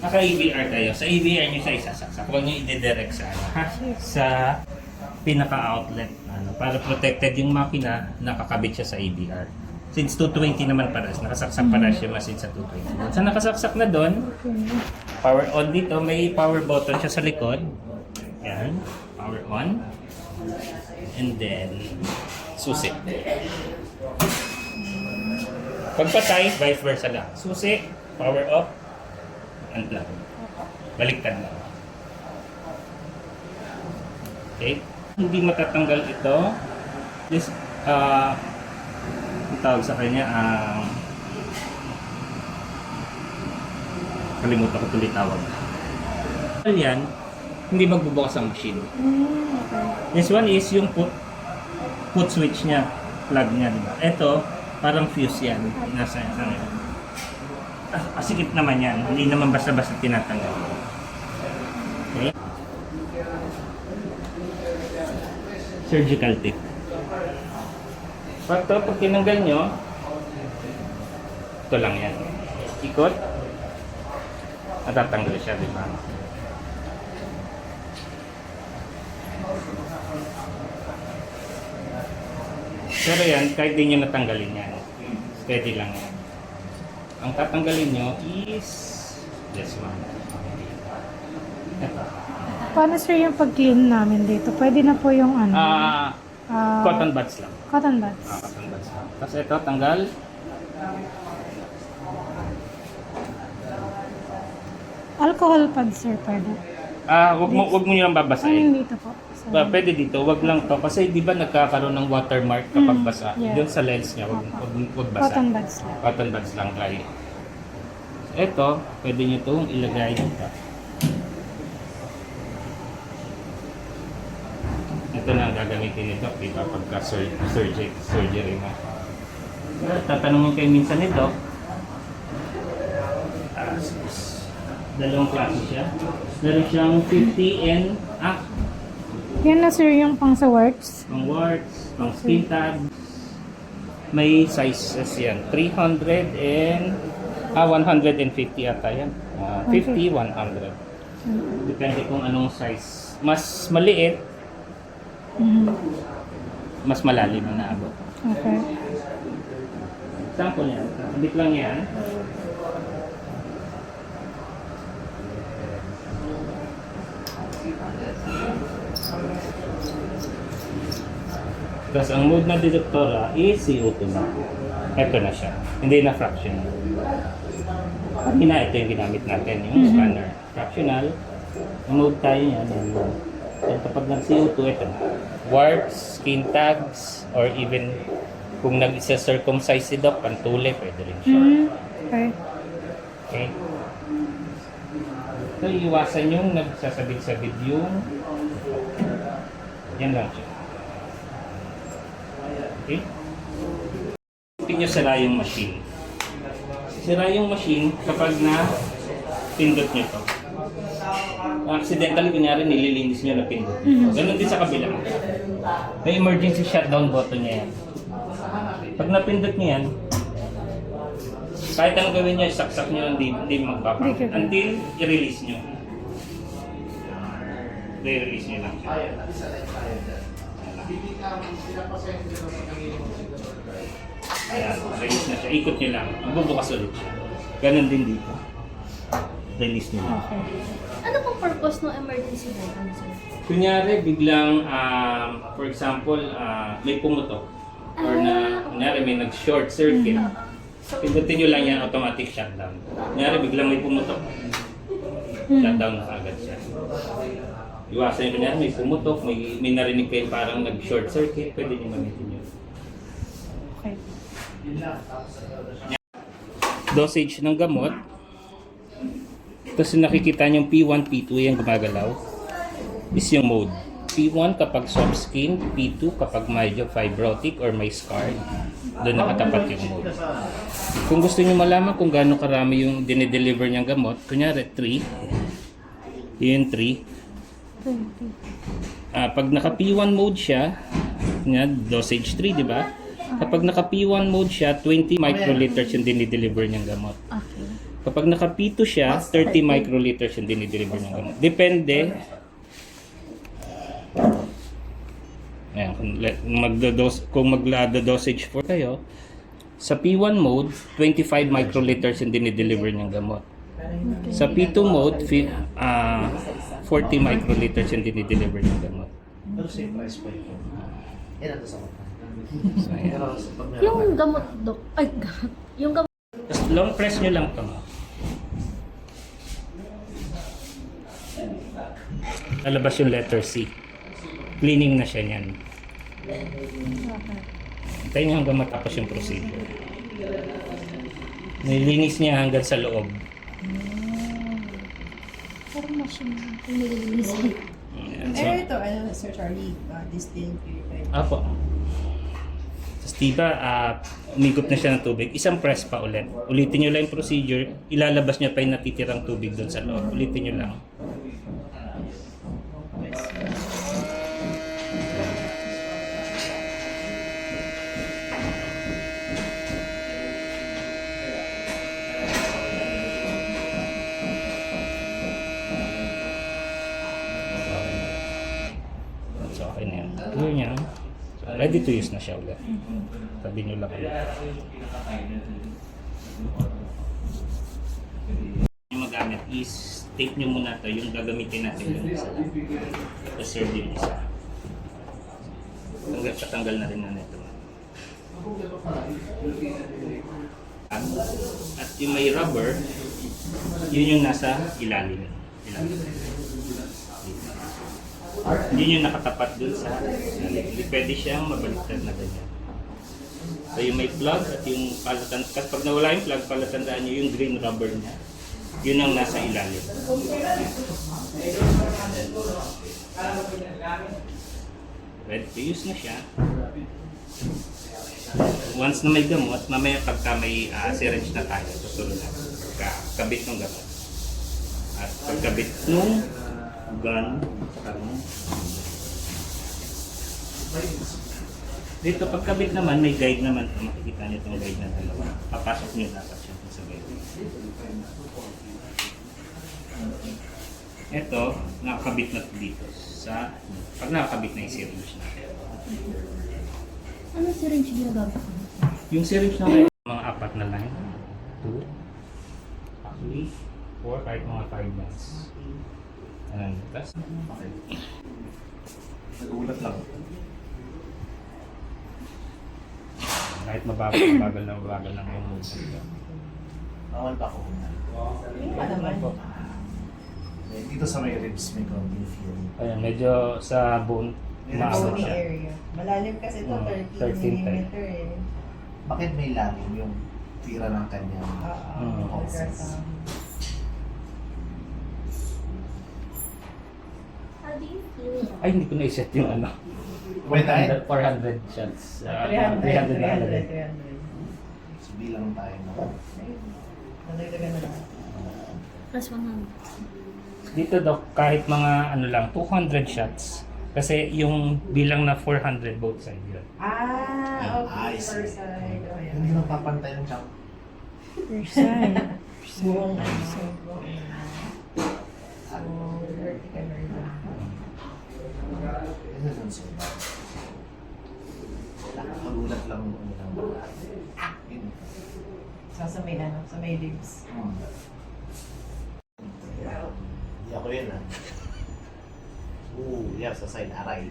Naka-AVR kayo. Sa AVR nyo siya isasaksak. Huwag nyo i-direct sa ano, ha? Sa pinaka-outlet. Ano, para protected yung makina, nakakabit siya sa AVR. Since 220 naman paras, nakasaksak paras yung machine sa 220. So nakasaksak na doon, power on dito, may power button siya sa likod. Yan, power on. And then, susi. Pagpatay, vice versa lang. Susi, power off, unplug. Baliktad lang. Okay? Hindi matatanggal ito. This, ang tawag sa kanya, kalimutan ko tuloy tawag. Yan, hindi magbubukas ang machine. Okay. This one is yung put switch niya, plug niya, diba? Ito, parang fuse yan. Nasa yan. Asikip naman yan. Hindi naman basta-basta tinatanggal. Okay? Surgical tip. Pag tinanggal nyo, ito lang yan. Ikot, natatanggal siya, di ba? Pero yan, kahit di nyo natanggalin yan, steady lang yan. Ang tatanggalin nyo is this one. Ito. Paano sir yung pag-clean namin dito? Pwede na po yung ano? Cotton buds lang. Cotton buds. Cotton buds lang. Tapos ito, tanggal. Alcohol pad sir, pwede? Wag mo nyo lang babasahin. Dito po. So, Pwede dito, wag lang to. Kasi di ba nagkakaroon ng watermark kapag basa? yeah. Doon sa lens niya, wag basa. cotton buds lang. Cotton buds lang tayo. Ito, pwede nyo itong ilagay dito. Ito na ang gagamitin nito, diba, pagka surgery na. Tatanungin kayo minsan nito. Dalawang klase siya. Meron siyang 50 and up. Yan na sir yung pang sa works. Pang warts, pang skin tags. May sizes yan. 300 and 150 ata yan. 50, 100. Depende kung anong size. Mas maliit, mas malalim ang naabot. Okay. Sample yan. Kabit lang yan. Tapos ang mode na deduktora is CO2 na. Ito na siya. Hindi na fractional. Kanina ito yung ginamit natin, yung scanner. Fractional. Ang mode tayo yan. So kapag nag-CO2, ito na. Warts, skin tags, or even kung nag-isa-circumcise si Doc, pantuli, pwede rin siya. Okay. Okay? So iwasan yung nagsasabit-sabit yung yan lang siya. Okay? Hindi nyo sira yung machine. Sira yung machine kapag na pindot nyo to. Accidentally, kunyari nililinis nyo na pindot nyo. Ganun din sa kabila. May emergency shutdown button niya yan. Pag napindot nyo yan, kahit anong gawin nyo, saksak nyo, hindi magpapakit. Until i-release nyo. I-release nyo lang siya. Ayan, release na siya. Ikot nyo lang. Magbubukas ulit siya. Ganon din dito. Release nyo lang. Okay. Ano pong purpose ng emergency button, sir? Kunyari, biglang, for example, may pumutok. Or na, kunyari, may nag-short circuit. Pindutin nyo lang yan, automatic shutdown. Kunyari, biglang may pumutok. Shutdown na agad siya. Iwasan nyo kunyari, may pumutok, may narinig kayo parang nag-short circuit, pwede nyo gamitin yun. Okay. Dosage ng gamot. Tapos nakikita nyo yung P1, P2 yung gumagalaw. Is yung mode. P1 kapag soft skin, P2 kapag medyo fibrotic or may scar. Doon nakatapat yung mode. Kung gusto nyo malaman kung gaano karami yung dinideliver niyang gamot, kunyari 3. Yun 3. Pag naka P1 mode siya, dosage 3, di ba? Kapag naka P1 mode siya, 20 microliters yung dinideliver niyang gamot. Okay. Kapag naka-P2 siya, 30 microliters yung dinideliver ng gamot. Depende. Ayan, kung magla-dosage for kayo, sa P1 mode, 25 microliters yung dinideliver ng gamot. Sa P2 mode, 40 microliters yung dinideliver ng gamot. Pero same price pa ito. Yan ang kasama. So, ayan. Pero pag meron Yung kayo, gamot, Dok. Ay, yung gamot. Tapos long press nyo lang ito. Lalabas yung letter C. Cleaning na siya niyan. Hintayin nyo hanggang matapos yung procedure. Nilinis niya hanggang sa loob. Parang machine. Yung nililinisan. Ayan, Pero ito, Sir Charlie, distilled purified. Apo. Tapos diba, umigop na siya ng tubig. Isang press pa ulit. Ulitin nyo lang yung procedure. Ilalabas nyo pa yung natitirang tubig doon sa loob. Ulitin nyo lang. So, okay na yan. Clear niya. So, ready to use na siya ulit. Tabi nyo lang ulit. Yung magamit is tape nyo muna to yung gagamitin natin yung isa. Tapos serve yung isa. Patanggal na rin na nito. At yung may rubber, yun yung nasa ilalim. Yun yung nakatapat dun sa ilalim. Hindi pwede siyang mabaliktad na ganyan. So yung may plug at yung palatan, kasi pag nawala yung plug, palatandaan nyo yung green rubber niya. Yun ang nasa ilalim. Ready to use na siya. Once na may gamot, mamaya pagka may syringe na tayo, tutuloy na. Pagkabit ng gamot. At pagkabit nung gun, saka nung dito pagkabit naman, may guide naman. Makikita niyo itong guide na dalawa. Papasok niyo dapat siya sa guide. Ito, nakakabit na dito. Pag nakakabit na yung syringe na. Ano syringe ginagamit ko? Yung syringe na kayo, mga 4 na line. 2, actually, 4, kahit mga 5 lines. Ayan, tapos. nagulat lang. Kahit mabagal na yung movement. Bawal pa ako. Pa naman. Dito sa may ribs, may konting feel. Ayan, medyo sa bone, umaabot Bony siya. area. Malalim kasi ito, 13 13 mm eh. Bakit may lalim yung tira ng kanyang Oo. How do you feel? Ay, hindi ko na-set yung ano. May tayo? 400 shots. 300. 300. So bilang tayo na. Nadagdagan na lang. Plus 100. Dito Doc, kahit mga ano lang, 200 shots. Kasi yung bilang na 400 both side yun. Okay. I see. First side. Oh, yeah. Hindi napapantay ng chunk. First side. Buong ano. So, vertical version. This isn't so bad. Nakagulat lang yung unang yun. So, sa may ano, sa may lips. Hindi ako yun Ooh, yeah, sa side aray.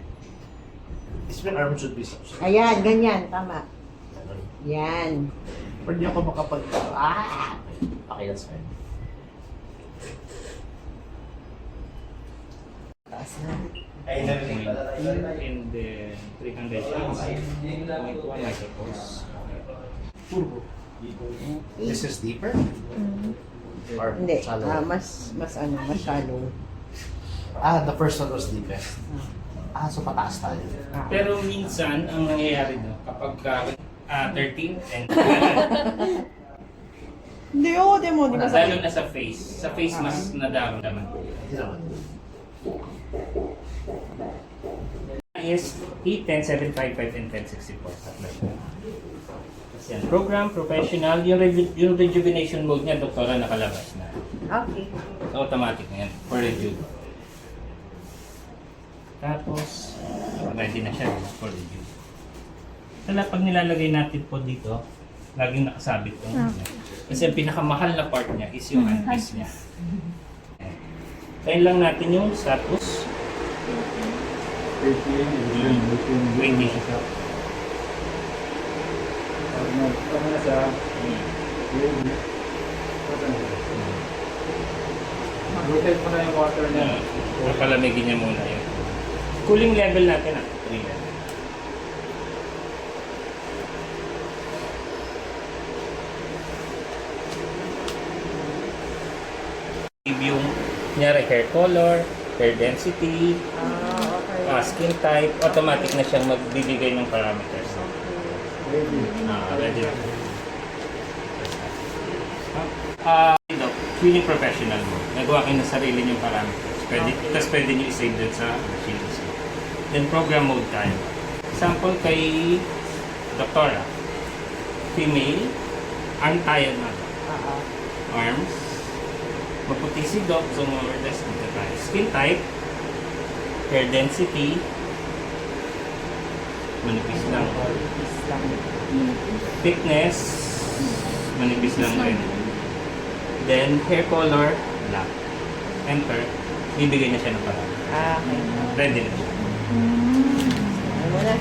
Spin arm should be so. Ayan, ganyan, tama. Ganun. Yan. Pwede ako makapag... Okay, that's fine. Taas na. Ay, narinig pala. And then 300 shots. 0.1 micropulse. Turbo. This is deeper? Or Hindi, shallow? mas ano, mas shallow. The first one was deepest. So pataas tayo. Pero minsan, ang nangyayari doon, kapag 13 and Hindi, oo, di mo, di ba lalo na sa face. Sa face mas nadaramdaman. Hindi naman. Is E10, 755, and 1064. Tatlo siya. Tapos Yan. Program, professional, yung rejuvenation mode niya, doktora, nakalabas na. Okay. Automatic na yan, for review. Tapos, ready na siya for review. Kaya pag nilalagay natin po dito, laging nakasabit yung kasi ang pinakamahal na part niya is yung handpiece niya. Kain lang natin yung status. Waiting siya. Rotate mo na yung water niya. Papalamigin niya muna yun. Cooling level natin 3 level. Yung kunyari hair color, hair density, skin type, automatic na siyang magbibigay ng parameters. Ready na. Feeling professional mo. Nagawa kayo ng sarili niyong parameters. Tapos pwede niyo i-save din sa machine. Then program mode tayo. Sample kay Doktora. Female, arm tayo na. Arms. Maputi si Doc, so more or less dito tayo. Skin type, hair density, manipis lang. Thickness, manipis lang rin. Then, hair color, black. Enter, bibigay na siya ng parang. Okay. Ready na siya. Ano na?